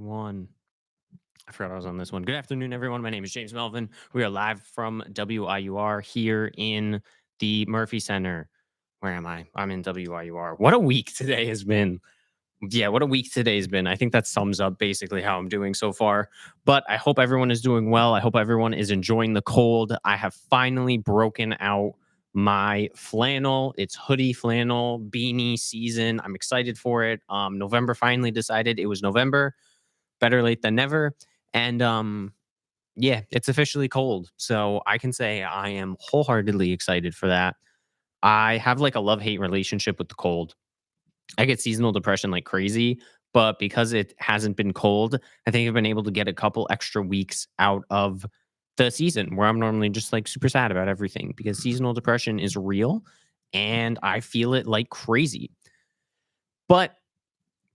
One. I forgot I was on this one. Good afternoon, everyone. My name is James Melvin. We are live from WIUR here in the Murphy Center. Where am I? I'm in WIUR. What a week today has been. Yeah, what a week today's been. I think that sums up basically how I'm doing so far. But I hope everyone is doing well. I hope everyone is enjoying the cold. I have finally broken out my flannel. It's hoodie flannel beanie season. I'm excited for it. November finally decided it was November. Better late than never. And yeah, it's officially cold. So I can say I am wholeheartedly excited for that. I have like a love-hate relationship with the cold. I get seasonal depression like crazy, but because it hasn't been cold, I think I've been able to get a couple extra weeks out of the season where I'm normally just like super sad about everything because seasonal depression is real and I feel it like crazy. But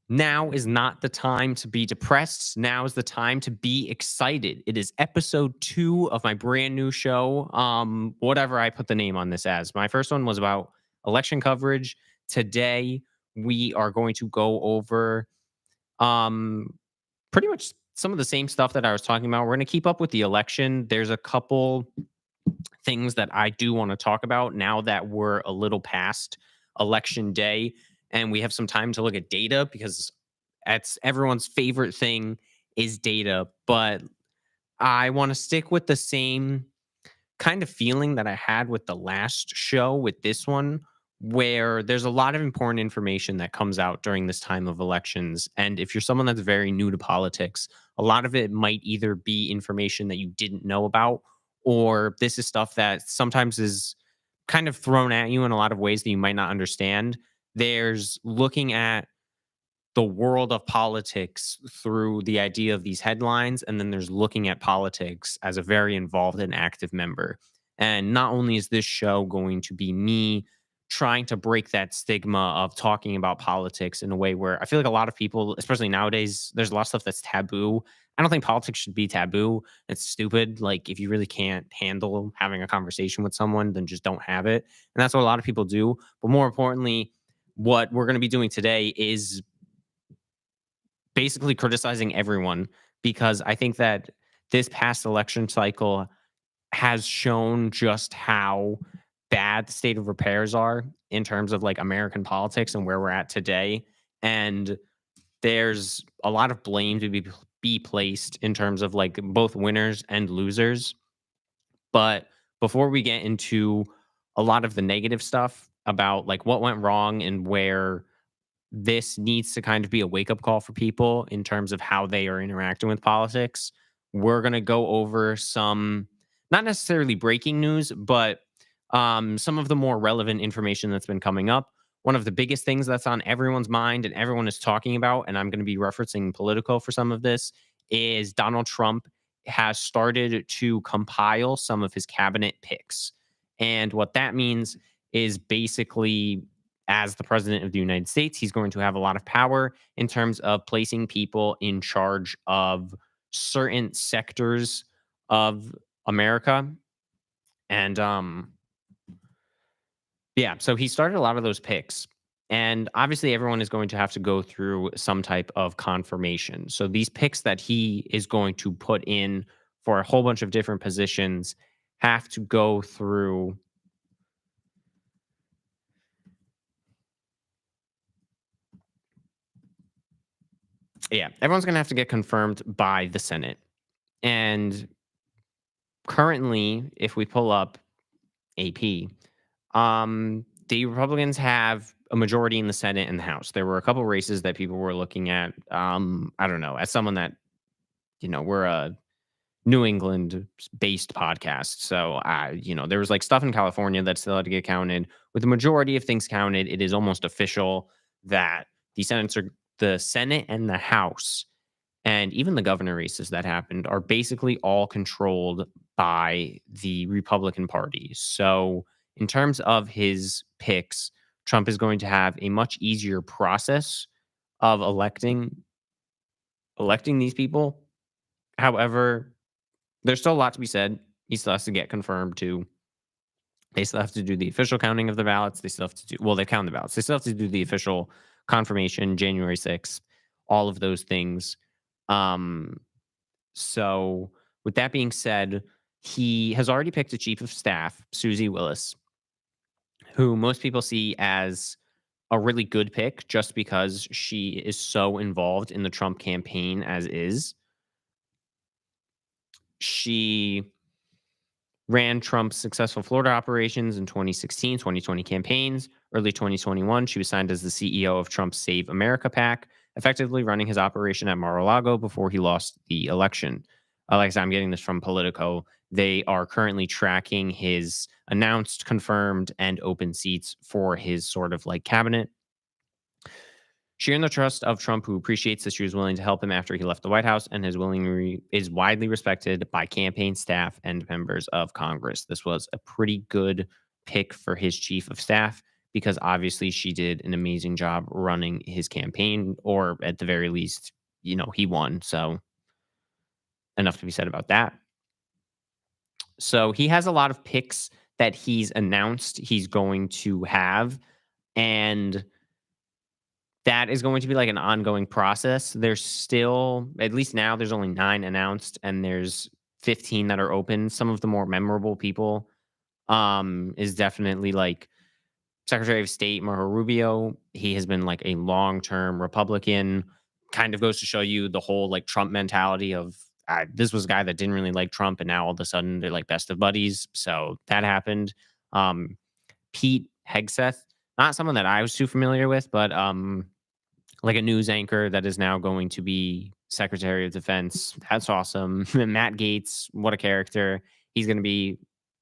now is not the time to be depressed. Now is the time to be excited. It is episode 2 of my brand new show. Whatever I put the name on this as. My first one was about election coverage. Today we are going to go over um pretty much some of the same stuff that I was talking about. We're going to keep up with the election. There's a couple things that I do want to talk about now that we're a little past election day and we have some time to look at data because that's everyone's favorite thing is data. But I want to stick with the same kind of feeling that I had with the last show with this one, where there's a lot of important information that comes out during this time of elections. And if you're someone that's very new to politics, a lot of it might either be information that you didn't know about, or this is stuff that sometimes is kind of thrown at you in a lot of ways that you might not understand. There's looking at the world of politics through the idea of these headlines, and then there's looking at politics as a very involved and active member. And not only is this show going to be me trying to break that stigma of talking about politics in a way where I feel like a lot of people, especially nowadays, there's a lot of stuff that's taboo. I don't think politics should be taboo. It's stupid. Like, if you really can't handle having a conversation with someone, then just don't have it. And that's what a lot of people do. But more importantly, what we're going to be doing today is basically criticizing everyone because I think that this past election cycle has shown just how bad the state of repairs are in terms of like American politics and where we're at today. And there's a lot of blame to be placed in terms of like both winners and losers. But before we get into a lot of the negative stuff about like what went wrong and where this needs to kind of be a wake up call for people in terms of how they are interacting with politics. We're going to go over some, not necessarily breaking news, but some of the more relevant information that's been coming up. One of the biggest things that's on everyone's mind and everyone is talking about, and I'm going to be referencing Politico for some of this, is Donald Trump has started to compile some of his cabinet picks. And what that means is basically as the president of the United States, he's going to have a lot of power in terms of placing people in charge of certain sectors of America. And yeah, so he started a lot of those picks. And obviously, everyone is going to have to go through some type of confirmation. So these picks that he is going to put in for a whole bunch of different positions have to go through. Yeah, everyone's going to have to get confirmed by the Senate. And currently, if we pull up AP, the Republicans have a majority in the Senate and the House. There were a couple races that people were looking at. I don't know, as someone that, we're a New England based podcast. So, there was like stuff in California that still had to get counted. With the majority of things counted, it is almost official that the Senate and the House and even the governor races that happened are basically all controlled by the Republican Party. So, in terms of his picks, Trump is going to have a much easier process of electing these people. However, there's still a lot to be said. He still has to get confirmed too. They still have to do the official counting of the ballots. They still have to do they count the ballots. They still have to do the official confirmation January 6th, all of those things. Um, so with that being said, he has already picked a chief of staff, Susie Willis, who most people see as a really good pick just because she is so involved in the Trump campaign as is. She ran Trump's successful Florida operations in 2016, 2020 campaigns. Early 2021, she was signed as the CEO of Trump's Save America PAC, effectively running his operation at Mar-a-Lago before he lost the election. Like I said, I'm getting this from Politico. They are currently tracking his announced, confirmed, and open seats for his sort of like cabinet. She earned the trust of Trump, who appreciates that she was willing to help him after he left the White House, and is widely respected by campaign staff and members of Congress. This was a pretty good pick for his chief of staff because obviously she did an amazing job running his campaign, or at the very least, he won. So enough to be said about that. So he has a lot of picks that he's announced he's going to have, and that is going to be like an ongoing process. There's still, at least now, there's only 9 announced and there's 15 that are open. Some of the more memorable people is definitely like Secretary of State Marco Rubio. He has been like a long-term Republican. Kind of goes to show you the whole like Trump mentality of this was a guy that didn't really like Trump, and now all of a sudden they're like best of buddies. So that happened. Um, Pete Hegseth, not someone that I was too familiar with, but like a news anchor that is now going to be Secretary of Defense. That's awesome. Matt Gaetz, what a character. He's going to be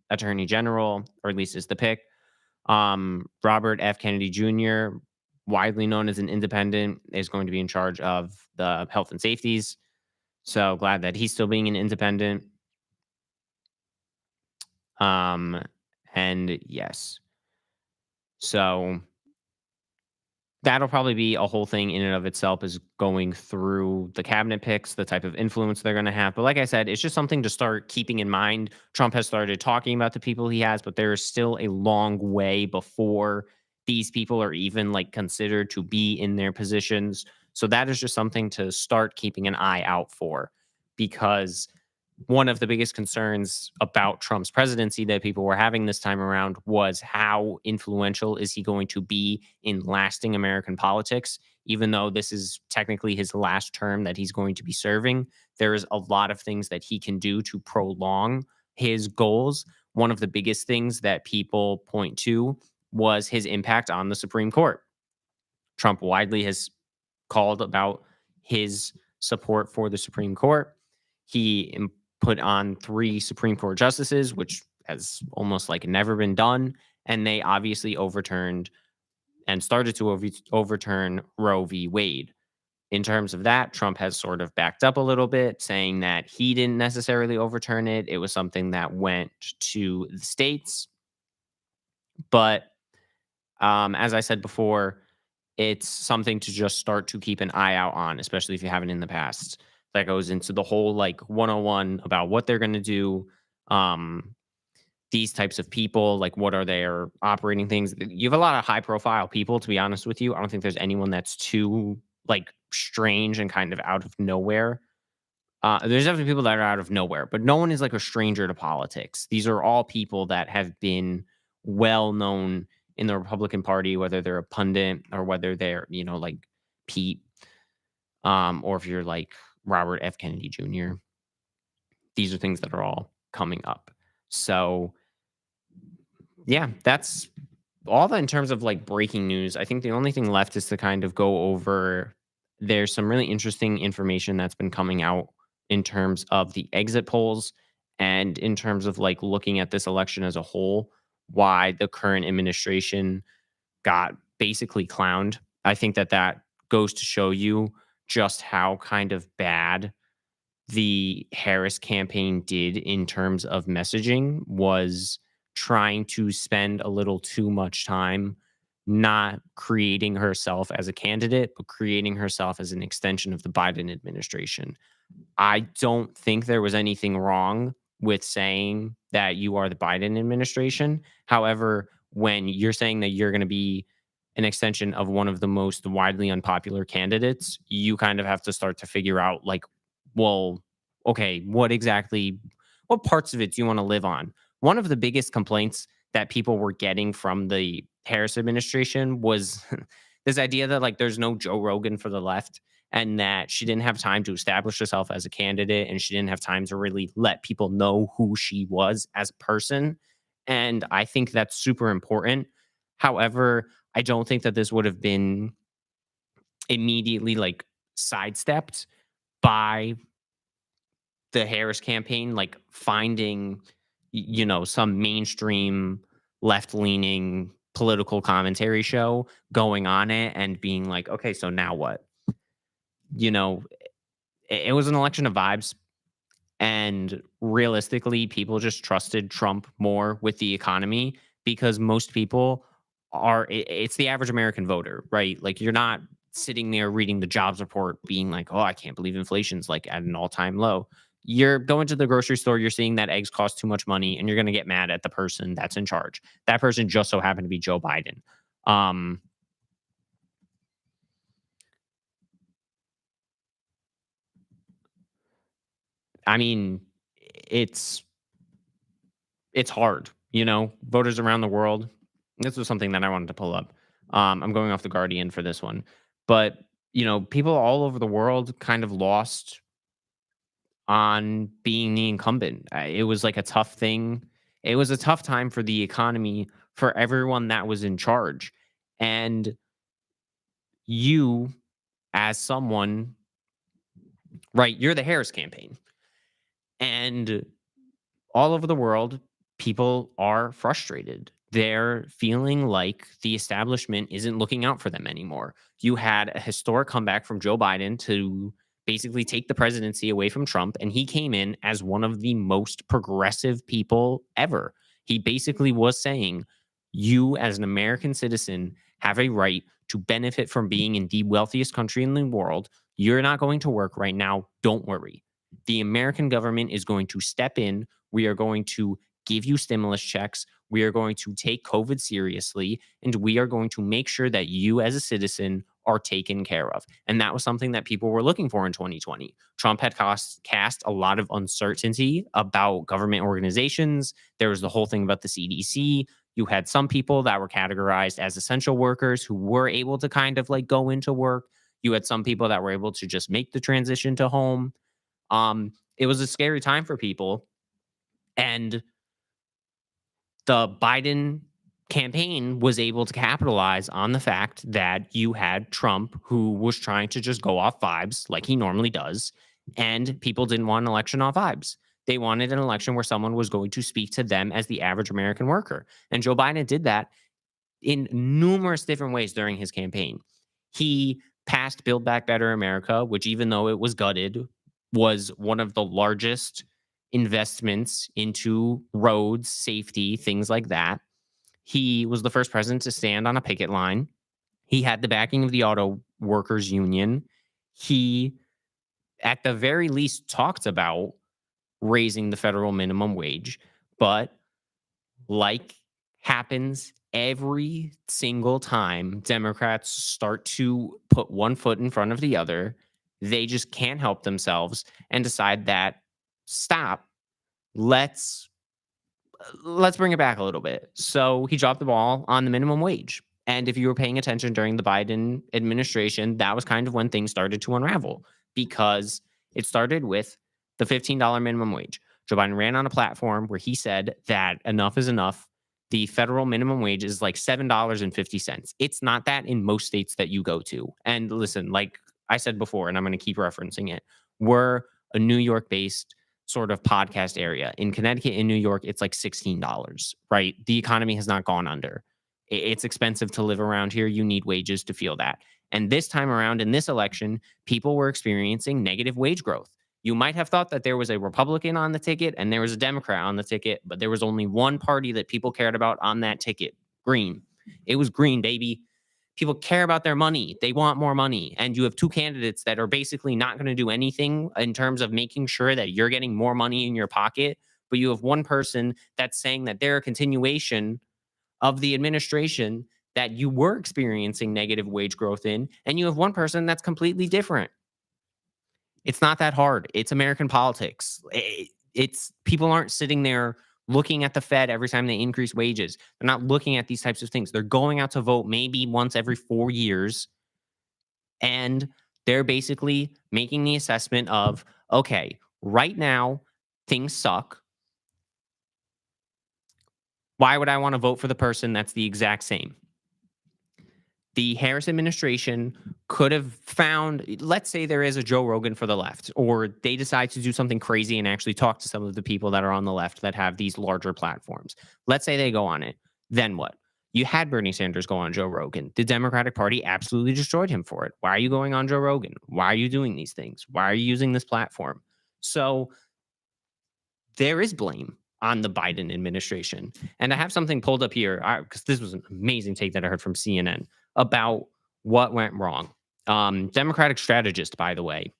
Attorney General, or at least is the pick. Robert F. Kennedy Jr., widely known as an independent, is going to be in charge of the health and safeties. So glad that he's still being an independent. Um, and yes. So that'll probably be a whole thing in and of itself, is going through the cabinet picks, the type of influence they're going to have. But like I said, it's just something to start keeping in mind. Trump has started talking about the people he has, but there is still a long way before these people are even like considered to be in their positions. So that is just something to start keeping an eye out for, because one of the biggest concerns about Trump's presidency that people were having this time around was how influential is he going to be in lasting American politics. Even though this is technically his last term that he's going to be serving, there is a lot of things that he can do to prolong his goals. One of the biggest things that people point to was his impact on the Supreme Court. Trump widely has called about his support for the Supreme Court. He put on 3 Supreme Court justices, which has almost like never been done. And they obviously overturned and started to overturn Roe v. Wade. In terms of that, Trump has sort of backed up a little bit, saying that he didn't necessarily overturn it. It was something that went to the states. But as I said before, it's something to just start to keep an eye out on, especially if you haven't in the past. That goes into the whole like 101 about what they're going to do. Um, these types of people, like what are their operating things? You have a lot of high profile people, to be honest with you. I don't think there's anyone that's too like strange and kind of out of nowhere. There's definitely people that are out of nowhere, but no one is like a stranger to politics. These are all people that have been well known in the Republican Party, whether they're a pundit or whether they're, like Pete, or if you're like Robert F. Kennedy Jr. These are things that are all coming up. So, yeah, that's all that in terms of like breaking news. I think the only thing left is to kind of go over. There's some really interesting information that's been coming out in terms of the exit polls and in terms of like looking at this election as a whole, why the current administration got basically clowned. I think that goes to show you just how kind of bad the Harris campaign did in terms of messaging, was trying to spend a little too much time not creating herself as a candidate, but creating herself as an extension of the Biden administration. I don't think there was anything wrong with saying that you are the Biden administration. However, when you're saying that you're going to be an extension of one of the most widely unpopular candidates, you kind of have to start to figure out, like, well, okay, what parts of it do you want to live on? One of the biggest complaints that people were getting from the Harris administration was this idea that, like, there's no Joe Rogan for the left, and that she didn't have time to establish herself as a candidate, and she didn't have time to really let people know who she was as a person. And I think that's super important. However, I don't think that this would have been immediately, like, sidestepped by the Harris campaign, like, finding, some mainstream left-leaning political commentary show, going on it and being like, "Okay, so now what?" You know, it was an election of vibes. And realistically, people just trusted Trump more with the economy because most people it's the average American voter, right? Like, you're not sitting there reading the jobs report being like, "Oh, I can't believe inflation's like at an all-time low." You're going to the grocery store, you're seeing that eggs cost too much money, and you're going to get mad at the person that's in charge. That person just so happened to be Joe Biden. Um I mean, it's it's hard, voters around the world. This was something that I wanted to pull up. I'm going off the Guardian for this one, but people all over the world kind of lost on being the incumbent. It was like a tough thing. It was a tough time for the economy for everyone that was in charge. And you, as someone, right, you're the Harris campaign. And all over the world, people are frustrated. They're feeling like the establishment isn't looking out for them anymore. You had a historic comeback from Joe Biden to basically take the presidency away from Trump, and he came in as one of the most progressive people ever. He basically was saying, "You, as an American citizen, have a right to benefit from being in the wealthiest country in the world. You're not going to work right now. Don't worry. The American government is going to step in. We are going to give you stimulus checks. We are going to take COVID seriously, and we are going to make sure that you, as a citizen, are taken care of." And that was something that people were looking for in 2020. Trump had cast a lot of uncertainty about government organizations. There was the whole thing about the CDC. You had some people that were categorized as essential workers who were able to kind of like go into work. You had some people that were able to just make the transition to home. It was a scary time for people, and the Biden campaign was able to capitalize on the fact that you had Trump, who was trying to just go off vibes like he normally does. And people didn't want an election off vibes. They wanted an election where someone was going to speak to them as the average American worker. And Joe Biden did that in numerous different ways during his campaign. He passed Build Back Better America, which, even though it was gutted, was one of the largest investments into roads, safety, things like that. He was the first president to stand on a picket line. He had the backing of the auto workers union. He, at the very least, talked about raising the federal minimum wage. But like happens every single time Democrats start to put one foot in front of the other, they just can't help themselves and decide that, stop, let's let's bring it back a little bit. So he dropped the ball on the minimum wage. And if you were paying attention during the Biden administration, that was kind of when things started to unravel, because it started with the $15 minimum wage. Joe Biden ran on a platform where he said that enough is enough. The federal minimum wage is like $7.50. It's not that in most states that you go to. And listen, like I said before, and I'm going to keep referencing it, we're a New York based sort of podcast area. In Connecticut and New York, it's like $16, right? The economy has not gone under. It's expensive to live around here. You need wages to feel that. And this time around in this election, people were experiencing negative wage growth. You might have thought that there was a Republican on the ticket and there was a Democrat on the ticket, but there was only one party that people cared about on that ticket: green. It was green, baby. People care about their money. They want more money. And you have two candidates that are basically not going to do anything in terms of making sure that you're getting more money in your pocket. But you have one person that's saying that they're a continuation of the administration that you were experiencing negative wage growth in, and you have one person that's completely different. It's not that hard. It's American politics. It's people aren't sitting there looking at the Fed every time they increase wages. They're not looking at these types of things. They're going out to vote maybe once every 4 years, and they're basically making the assessment of, okay, right now things suck. Why would I want to vote for the person that's the exact same? The Harris administration could have found, let's say there is a Joe Rogan for the left, or they decide to do something crazy and actually talk to some of the people that are on the left that have these larger platforms. Let's say they go on it. Then what? You had Bernie Sanders go on Joe Rogan. The Democratic Party absolutely destroyed him for it. Why are you going on Joe Rogan? Why are you doing these things? Why are you using this platform? So there is blame on the Biden administration. And I have something pulled up here because this was an amazing take that I heard from CNN about what went wrong. Democratic strategist, by the way,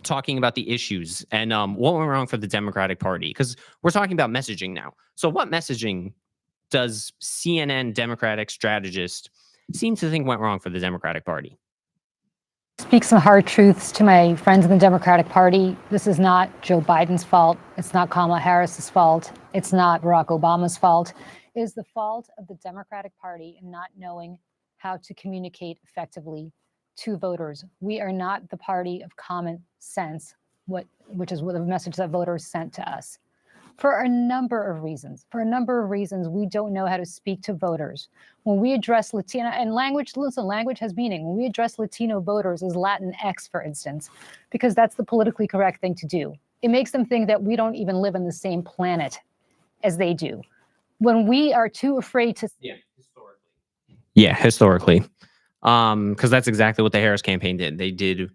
talking about the issues and what went wrong for the Democratic Party, because we're talking about messaging now. So, what messaging does CNN Democratic strategist seem to think went wrong for the Democratic Party? Speak some hard truths to my friends in the Democratic Party. This is not Joe Biden's fault. It's not Kamala Harris's fault. It's not Barack Obama's fault. It is the fault of the Democratic Party in not knowing how to communicate effectively to voters. We are not the party of common sense, which is what the message that voters sent to us. For a number of reasons. We don't know how to speak to voters. When we address Latino, and language has meaning. When we address Latino voters as Latinx, for instance, because that's the politically correct thing to do. It makes them think that we don't even live on the same planet as they do. When we are too afraid to... Historically. Because that's exactly what the Harris campaign did. They did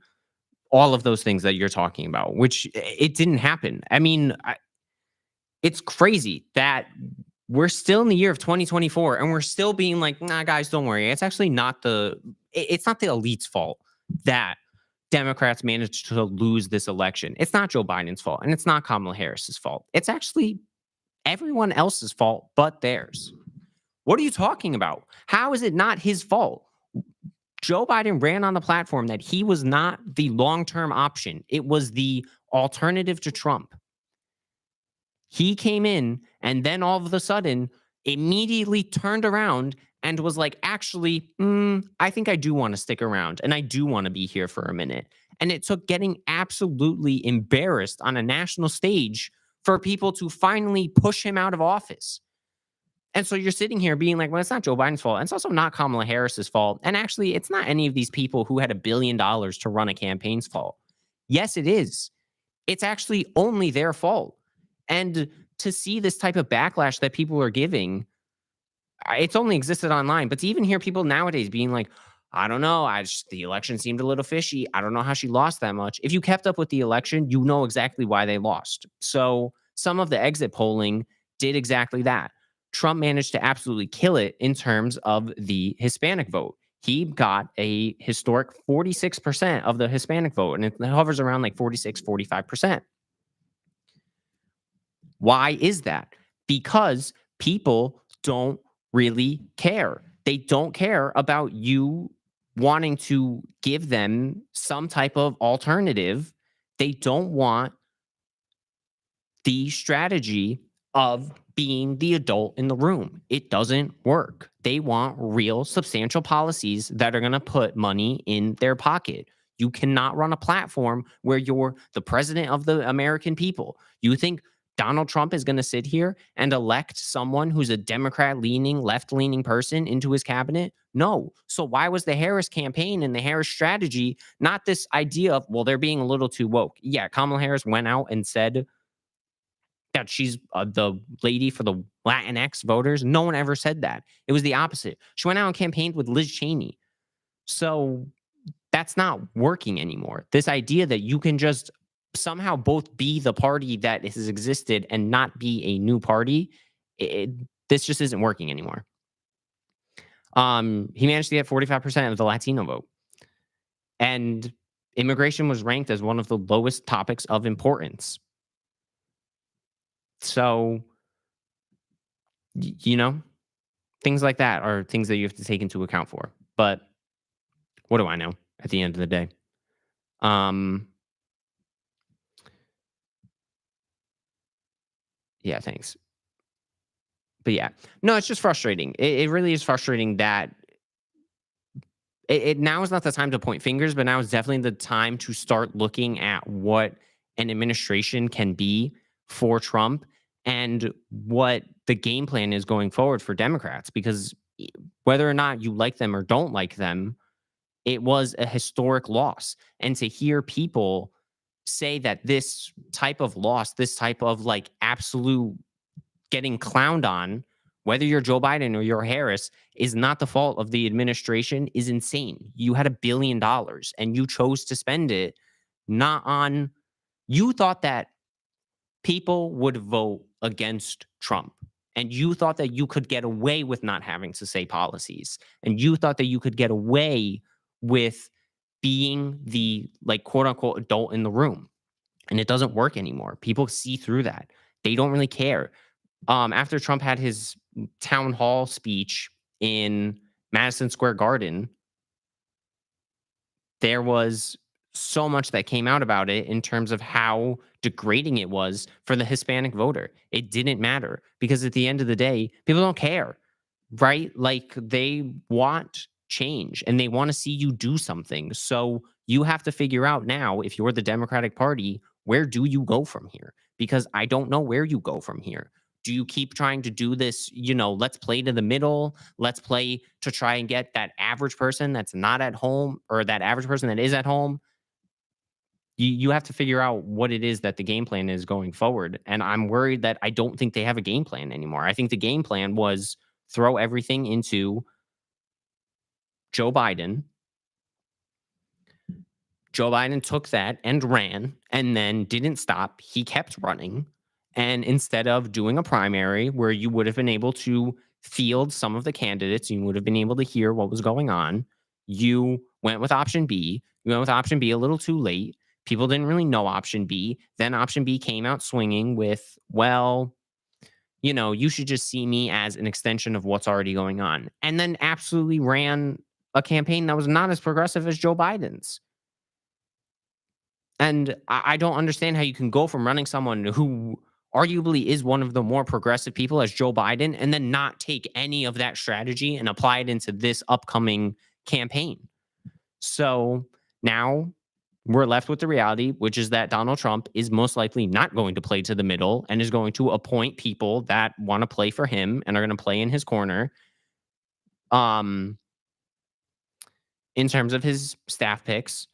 all of those things that you're talking about, which it didn't happen. I mean, it's crazy that we're still in the year of 2024 and we're still being like, nah, guys, don't worry. It's actually not it's not the elite's fault that Democrats managed to lose this election. It's not Joe Biden's fault and it's not Kamala Harris's fault. It's actually everyone else's fault but theirs. What are you talking about? How is it not his fault? Joe Biden ran on the platform that he was not the long-term option. It was the alternative to Trump. He came in and then all of a sudden immediately turned around and was like, actually, I think I do want to stick around and I do want to be here for a minute. And it took getting absolutely embarrassed on a national stage for people to finally push him out of office. And so you're sitting here being like, well, it's not Joe Biden's fault. And it's also not Kamala Harris's fault. And actually, it's not any of these people who had $1 billion to run a campaign's fault. Yes, it is. It's actually only their fault. And to see this type of backlash that people are giving, it's only existed online. But to even hear people nowadays being like, I don't know, the election seemed a little fishy. I don't know how she lost that much. If you kept up with the election, you know exactly why they lost. So some of the exit polling did exactly that. Trump managed to absolutely kill it in terms of the Hispanic vote. He got a historic 46% of the Hispanic vote, and it hovers around like 46, 45%. Why is that? Because people don't really care. They don't care about you wanting to give them some type of alternative. They don't want the strategy of being the adult in the room. It doesn't work. They want real, substantial policies that are going to put money in their pocket. You cannot run a platform where you're the president of the American people. You think Donald Trump is going to sit here and elect someone who's a Democrat-leaning, left-leaning person into his cabinet? No. So why was the Harris campaign and the Harris strategy not this idea of, well, they're being a little too woke? Yeah, Kamala Harris went out and said that she's the lady for the Latinx voters. No one ever said that. It was the opposite. She went out and campaigned with Liz Cheney. So that's not working anymore. This idea that you can just somehow both be the party that has existed and not be a new party, this just isn't working anymore. He managed to get 45% of the Latino vote. And immigration was ranked as one of the lowest topics of importance. So, you know, Things like that are things that you have to take into account for. But what do I know at the end of the day? Um, yeah, thanks. But yeah, no, it's just frustrating. It really is frustrating that now is not the time to point fingers, but now is definitely the time to start looking at what an administration can be for Trump and what the game plan is going forward for Democrats. Because whether or not you like them or don't like them, it was a historic loss. And to hear people say that this type of loss, this type of like absolute getting clowned on, whether you're Joe Biden or you're Harris, is not the fault of the administration is insane. You had $1 billion and you chose to spend it not on, you thought that people would vote against Trump. And you thought that you could get away with not having to say policies. And you thought that you could get away with being the like quote unquote adult in the room. And it doesn't work anymore. People see through that. They don't really care. After Trump had his town hall speech in Madison Square Garden, there was so much that came out about it in terms of how degrading it was for the Hispanic voter. It didn't matter because at the end of the day, people don't care, right? Like they want change and they want to see you do something. So you have to figure out now, if you're the Democratic Party, where do you go from here? Because I don't know where you go from here. Do you keep trying to do this, let's play to the middle, let's play to try and get that average person that's not at home or that average person that is at home? You have to figure out what it is that the game plan is going forward. And I'm worried that I don't think they have a game plan anymore. I think the game plan was throw everything into Joe Biden. Joe Biden took that and ran and then didn't stop. He kept running. And instead of doing a primary where you would have been able to field some of the candidates, you would have been able to hear what was going on, you went with option B. You went with option B a little too late. People didn't really know option B. Then option B came out swinging with, well, you should just see me as an extension of what's already going on. And then absolutely ran a campaign that was not as progressive as Joe Biden's. And I don't understand how you can go from running someone who arguably is one of the more progressive people as Joe Biden and then not take any of that strategy and apply it into this upcoming campaign. So now we're left with the reality, which is that Donald Trump is most likely not going to play to the middle and is going to appoint people that want to play for him and are going to play in his corner. In terms of his staff picks,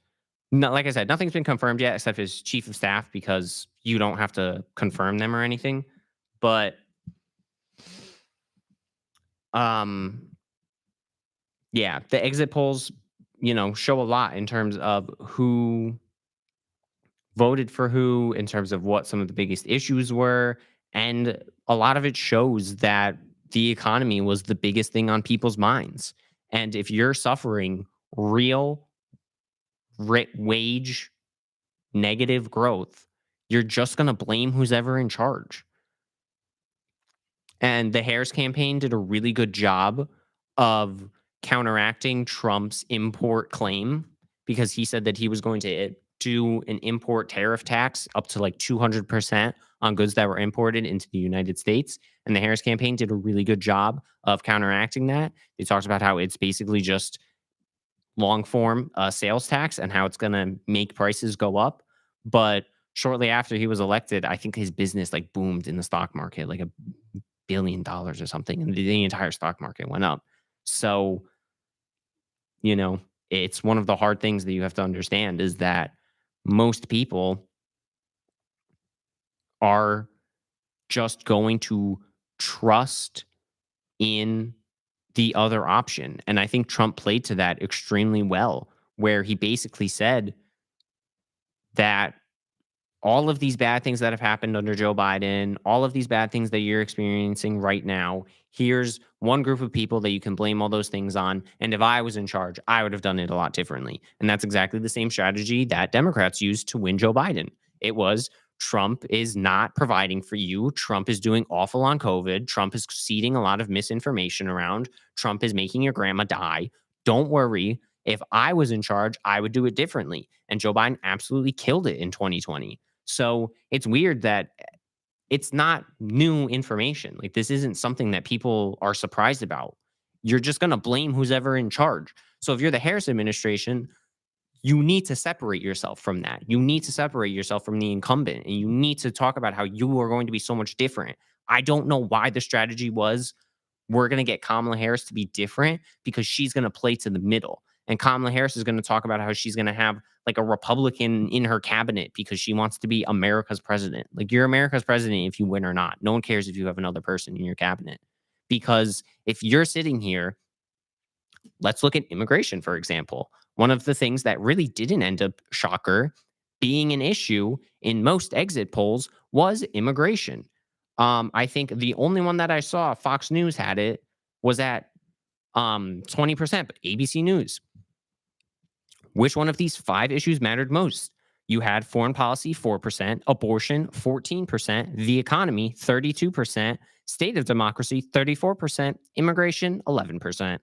no, like I said, nothing's been confirmed yet except his chief of staff because you don't have to confirm them or anything. But yeah, the exit polls, show a lot in terms of who voted for who, in terms of what some of the biggest issues were. And a lot of it shows that the economy was the biggest thing on people's minds. And if you're suffering real wage negative growth, you're just going to blame who's ever in charge. And the Harris campaign did a really good job of counteracting Trump's import claim because he said that he was going to do an import tariff tax up to like 200% on goods that were imported into the United States. And the Harris campaign did a really good job of counteracting that. They talked about how it's basically just long form sales tax and how it's going to make prices go up. But shortly after he was elected, I think his business like boomed in the stock market, like $1 billion or something, and the entire stock market went up. So, it's one of the hard things that you have to understand is that most people are just going to trust in the other option. And I think Trump played to that extremely well, where he basically said that all of these bad things that have happened under Joe Biden, all of these bad things that you're experiencing right now, here's one group of people that you can blame all those things on. And if I was in charge, I would have done it a lot differently. And that's exactly the same strategy that Democrats used to win Joe Biden. It was Trump is not providing for you. Trump is doing awful on COVID. Trump is seeding a lot of misinformation around. Trump is making your grandma die. Don't worry. If I was in charge, I would do it differently. And Joe Biden absolutely killed it in 2020. So it's weird that it's not new information. Like, this isn't something that people are surprised about. You're just going to blame who's ever in charge. So if you're the Harris administration, you need to separate yourself from that. You need to separate yourself from the incumbent, and you need to talk about how you are going to be so much different. I don't know why the strategy was we're going to get Kamala Harris to be different, because she's going to play to the middle. And Kamala Harris is going to talk about how she's going to have like a Republican in her cabinet because she wants to be America's president. Like, you're America's president if you win or not. No one cares if you have another person in your cabinet. Because if you're sitting here, let's look at immigration, for example. One of the things that really didn't end up, shocker, being an issue in most exit polls was immigration. I think the only one that I saw, Fox News had it, was at 20%, but ABC News. Which one of these 5 issues mattered most? You had foreign policy, 4%, abortion, 14%, the economy, 32%, state of democracy, 34%, immigration, 11%.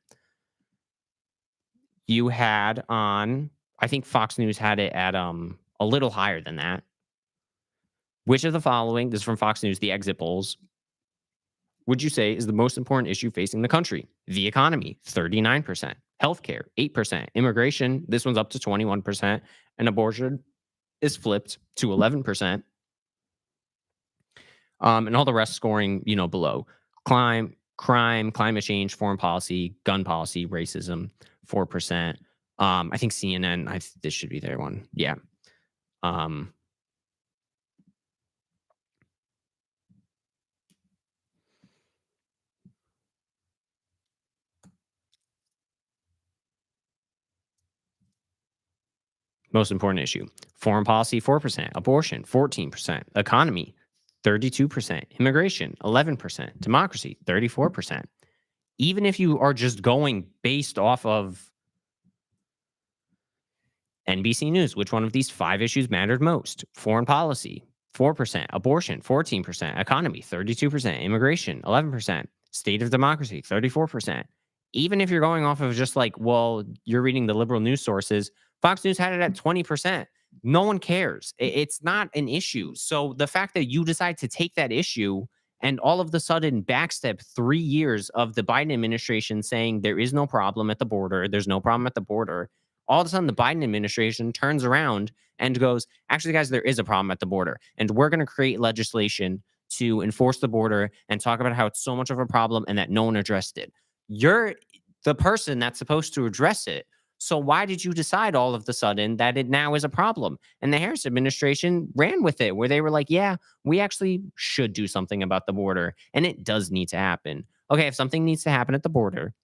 You had on, I think Fox News had it at a little higher than that. Which of the following, this is from Fox News, the exit polls, would you say is the most important issue facing the country? The economy, 39%. Healthcare, 8%. Immigration, this one's up to 21%. And abortion is flipped to 11%. And all the rest scoring, below. Crime, climate change, foreign policy, gun policy, racism, 4%. I think CNN, this should be their one. Yeah. Most important issue. Foreign policy, 4%. Abortion, 14%. Economy, 32%. Immigration, 11%. Democracy, 34%. Even if you are just going based off of NBC News, which one of these 5 issues mattered most? Foreign policy, 4%. Abortion, 14%. Economy, 32%. Immigration, 11%. State of democracy, 34%. Even if you're going off of just like, well, you're reading the liberal news sources, Fox News had it at 20%. No one cares. It's not an issue. So the fact that you decide to take that issue and all of the sudden backstep 3 years of the Biden administration saying there is no problem at the border, there's no problem at the border. All of a sudden, the Biden administration turns around and goes, actually, guys, there is a problem at the border. And we're going to create legislation to enforce the border and talk about how it's so much of a problem and that no one addressed it. You're the person that's supposed to address it. So why did you decide all of the sudden that it now is a problem? And the Harris administration ran with it, where they were like, yeah, we actually should do something about the border. And it does need to happen. Okay, if something needs to happen at the border,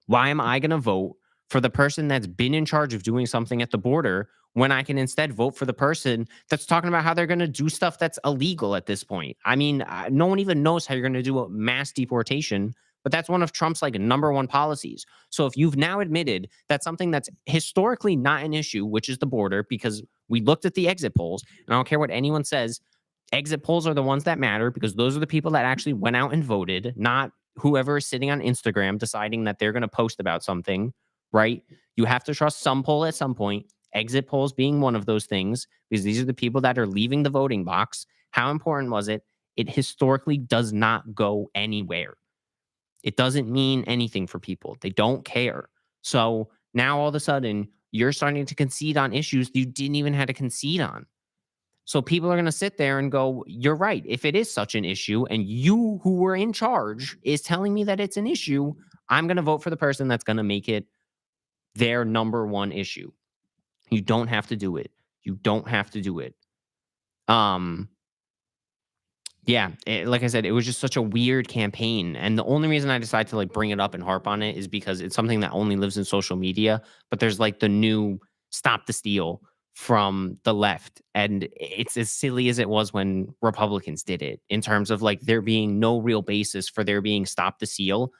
why am I going to vote for the person that's been in charge of doing something at the border when I can instead vote for the person that's talking about how they're going to do stuff that's illegal at this point? I mean, no one even knows how you're going to do a mass deportation, but that's one of Trump's like number one policies. So if you've now admitted that something that's historically not an issue, which is the border, because we looked at the exit polls, and I don't care what anyone says, exit polls are the ones that matter because those are the people that actually went out and voted, not whoever is sitting on Instagram deciding that they're going to post about something, right? You have to trust some poll at some point, exit polls being one of those things, because these are the people that are leaving the voting box. How important was it? It historically does not go anywhere. It doesn't mean anything for people. They don't care. So now all of a sudden, you're starting to concede on issues you didn't even have to concede on. So people are going to sit there and go, you're right. If it is such an issue and you who were in charge is telling me that it's an issue, I'm going to vote for the person that's going to make it their number one issue. You don't have to do it. You don't have to do it. Yeah, like I said, it was just such a weird campaign. And the only reason I decided to like bring it up and harp on it is because it's something that only lives in social media. But there's like the new stop the steal from the left. And it's as silly as it was when Republicans did it, in terms of like there being no real basis for there being stop the steal.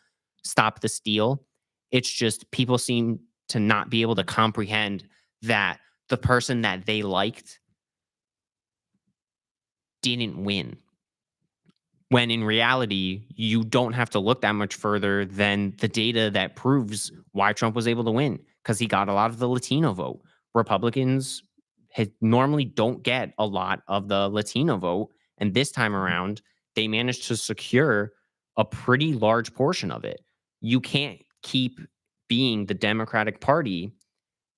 It's just people seem to not be able to comprehend that the person that they liked didn't win. When in reality, you don't have to look that much further than the data that proves why Trump was able to win because he got a lot of the Latino vote. Republicans normally don't get a lot of the Latino vote. And this time around, they managed to secure a pretty large portion of it. You can't keep being the Democratic Party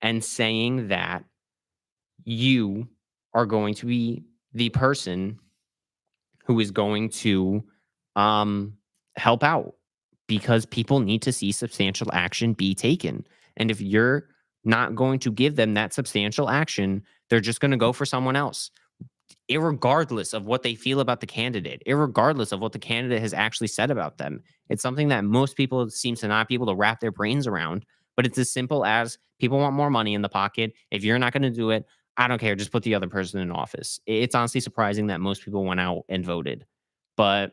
and saying that you are going to be the person who is going to um, help out because people need to see substantial action be taken. And if you're not going to give them that substantial action, they're just going to go for someone else, irregardless of what they feel about the candidate, irregardless of what the candidate has actually said about them. It's something that most people seem to not be able to wrap their brains around. But it's as simple as people want more money in the pocket. If you're not going to do it, I don't care. Just put the other person in office. It's honestly surprising that most people went out and voted. But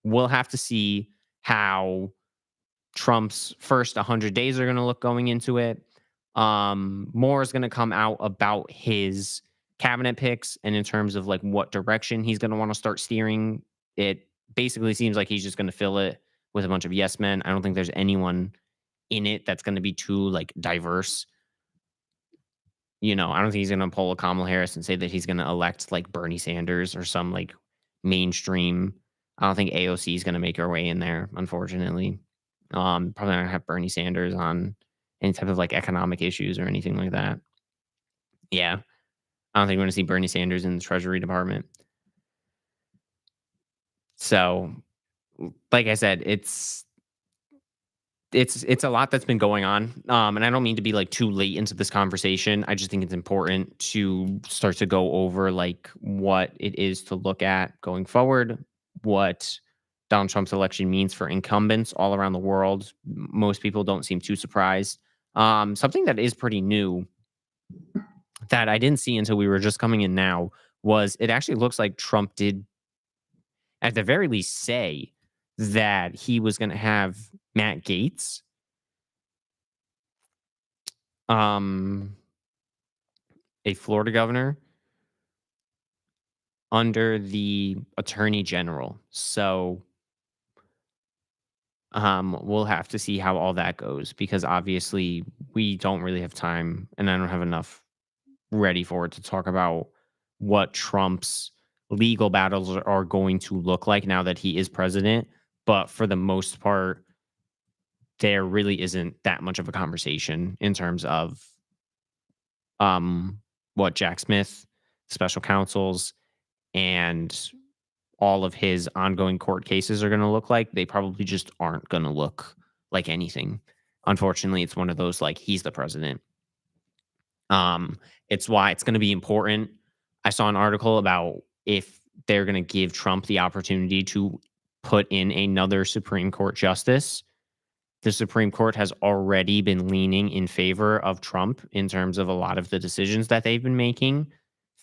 we'll have to see how Trump's first 100 days are going to look going into it. More is going to come out about his cabinet picks and in terms of like what direction he's going to want to start steering. It basically seems like he's just going to fill it with a bunch of yes men. I don't think there's anyone in it that's going to be too like diverse. I don't think he's going to pull a Kamala Harris and say that he's going to elect like Bernie Sanders or some like mainstream. I don't think AOC is going to make her way in there, unfortunately. Probably not gonna have Bernie Sanders on any type of like economic issues or anything like that. Yeah, I don't think we're gonna see Bernie Sanders in the Treasury Department. So, like I said, it's a lot that's been going on. And I don't mean to be like too late into this conversation. I just think it's important to start to go over like what it is to look at going forward, what Donald Trump's election means for incumbents all around the world. Most people don't seem too surprised. Something that is pretty new that I didn't see until we were just coming in now was it actually looks like Trump did at the very least say that he was going to have Matt Gaetz um, a Florida governor under the attorney general. So we'll have to see how all that goes because obviously we don't really have time and I don't have enough ready for it to talk about what Trump's legal battles are going to look like now that he is president. But for the most part, there really isn't that much of a conversation in terms of what Jack Smith, special counsels, and all of his ongoing court cases are going to look like. They probably just aren't going to look like anything. Unfortunately, it's one of those like he's the president. It's why it's going to be important. I saw an article about if they're going to give Trump the opportunity to put in another Supreme Court justice. The Supreme Court has already been leaning in favor of Trump in terms of a lot of the decisions that they've been making.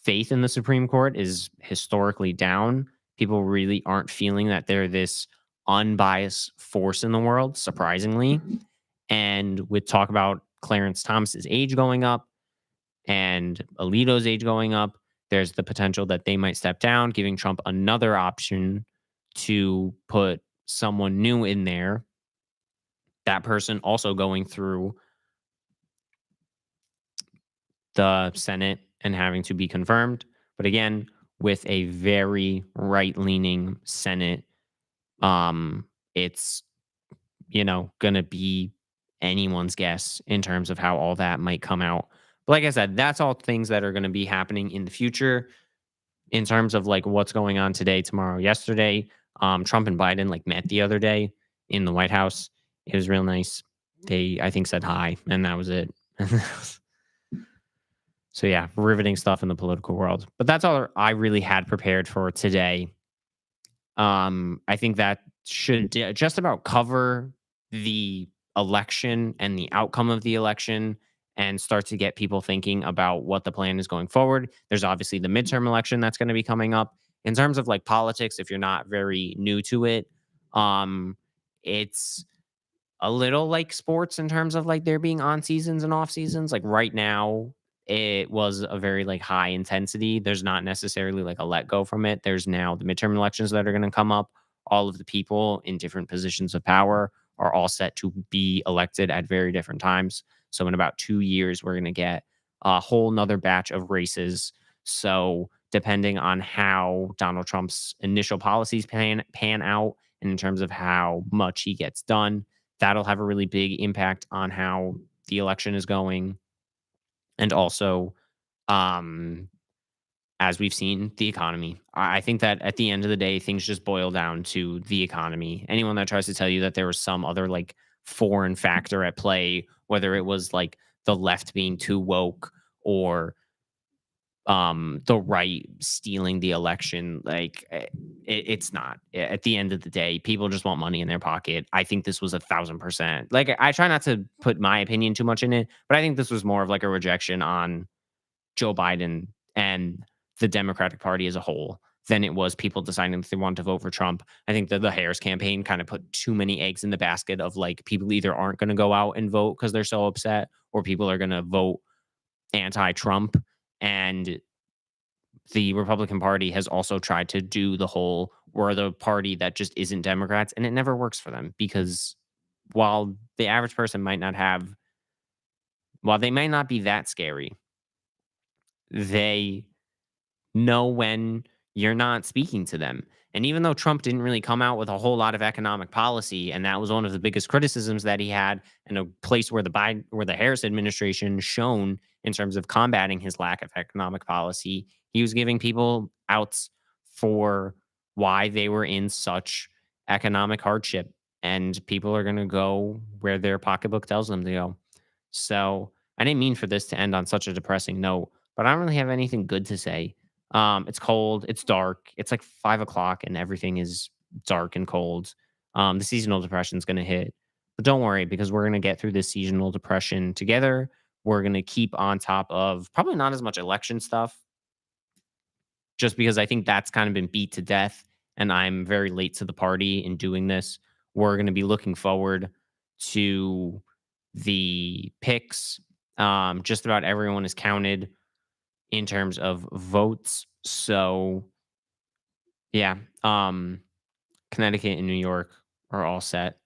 Faith in the Supreme Court is historically down. People really aren't feeling that they're this unbiased force in the world, surprisingly. And with talk about Clarence Thomas's age going up and Alito's age going up, there's the potential that they might step down, giving Trump another option to put someone new in there. That person also going through the Senate and having to be confirmed. But again, with a very right leaning Senate, it's, going to be anyone's guess in terms of how all that might come out. But like I said, that's all things that are going to be happening in the future in terms of like what's going on today, tomorrow, yesterday. Trump and Biden like met the other day in the White House. It was real nice. They, I think, said hi, and that was it. So yeah, riveting stuff in the political world. But that's all I really had prepared for today. I think that should just about cover the election and the outcome of the election and start to get people thinking about what the plan is going forward. There's obviously the midterm election that's going to be coming up. In terms of like politics, if you're not very new to it, it's a little like sports in terms of like there being on seasons and off seasons. Like right now, it was a very like high intensity. There's not necessarily like a let go from it. There's now the midterm elections that are going to come up. All of the people in different positions of power are all set to be elected at very different times. So in about 2 years, we're going to get a whole nother batch of races. So depending on how Donald Trump's initial policies pan out, and in terms of how much he gets done, that'll have a really big impact on how the election is going. And also, um, as we've seen, the economy. I think that at the end of the day, things just boil down to the economy. Anyone that tries to tell you that there was some other like foreign factor at play, whether it was like the left being too woke or the right stealing the election, like it's not. At the end of the day, people just want money in their pocket. I think this was 1,000%. Like I try not to put my opinion too much in it, but I think this was more of like a rejection on Joe Biden and the Democratic Party as a whole than it was people deciding if they wanted to vote for Trump. I think that the Harris campaign kind of put too many eggs in the basket of like people either aren't going to go out and vote because they're so upset, or people are going to vote anti-Trump. And the Republican Party has also tried to do the whole we're the party that just isn't Democrats, and it never works for them because while the average person might not have, while they might not be that scary, they know when you're not speaking to them. And even though Trump didn't really come out with a whole lot of economic policy, and that was one of the biggest criticisms that he had, and a place where the Harris administration shone in terms of combating his lack of economic policy, he was giving people outs for why they were in such economic hardship. And people are going to go where their pocketbook tells them to go. So I didn't mean for this to end on such a depressing note, but I don't really have anything good to say. It's cold, it's dark, it's like 5 o'clock, and everything is dark and cold. The seasonal depression is going to hit, but don't worry because we're going to get through this seasonal depression together. We're going to keep on top of probably not as much election stuff, just because I think that's kind of been beat to death, and I'm very late to the party in doing this. We're going to be looking forward to the picks. Just about everyone is counted in terms of votes. So yeah, Connecticut and New York are all set.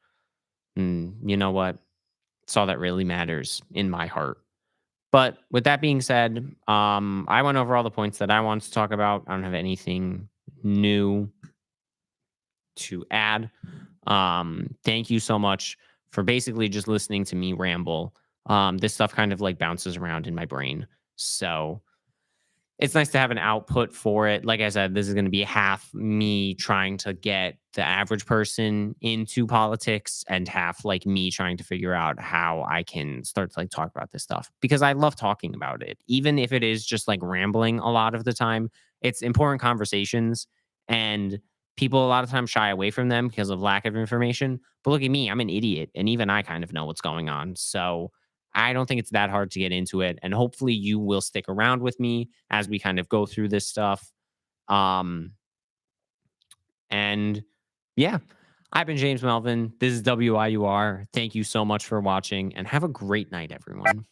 And you know what? It's all that really matters in my heart. But with that being said, I went over all the points that I wanted to talk about. I don't have anything new to add. Thank you so much for basically just listening to me ramble. This stuff kind of like bounces around in my brain. So it's nice to have an output for it. Like I said, this is going to be half me trying to get the average person into politics and half like me trying to figure out how I can start to like talk about this stuff because I love talking about it. Even if it is just like rambling a lot of the time, it's important conversations, and people a lot of times shy away from them because of lack of information. But look at me, I'm an idiot, and even I kind of know what's going on. So I don't think it's that hard to get into it. And hopefully you will stick around with me as we kind of go through this stuff. And yeah, I've been James Melvin. This is WIUR. Thank you so much for watching and have a great night, everyone.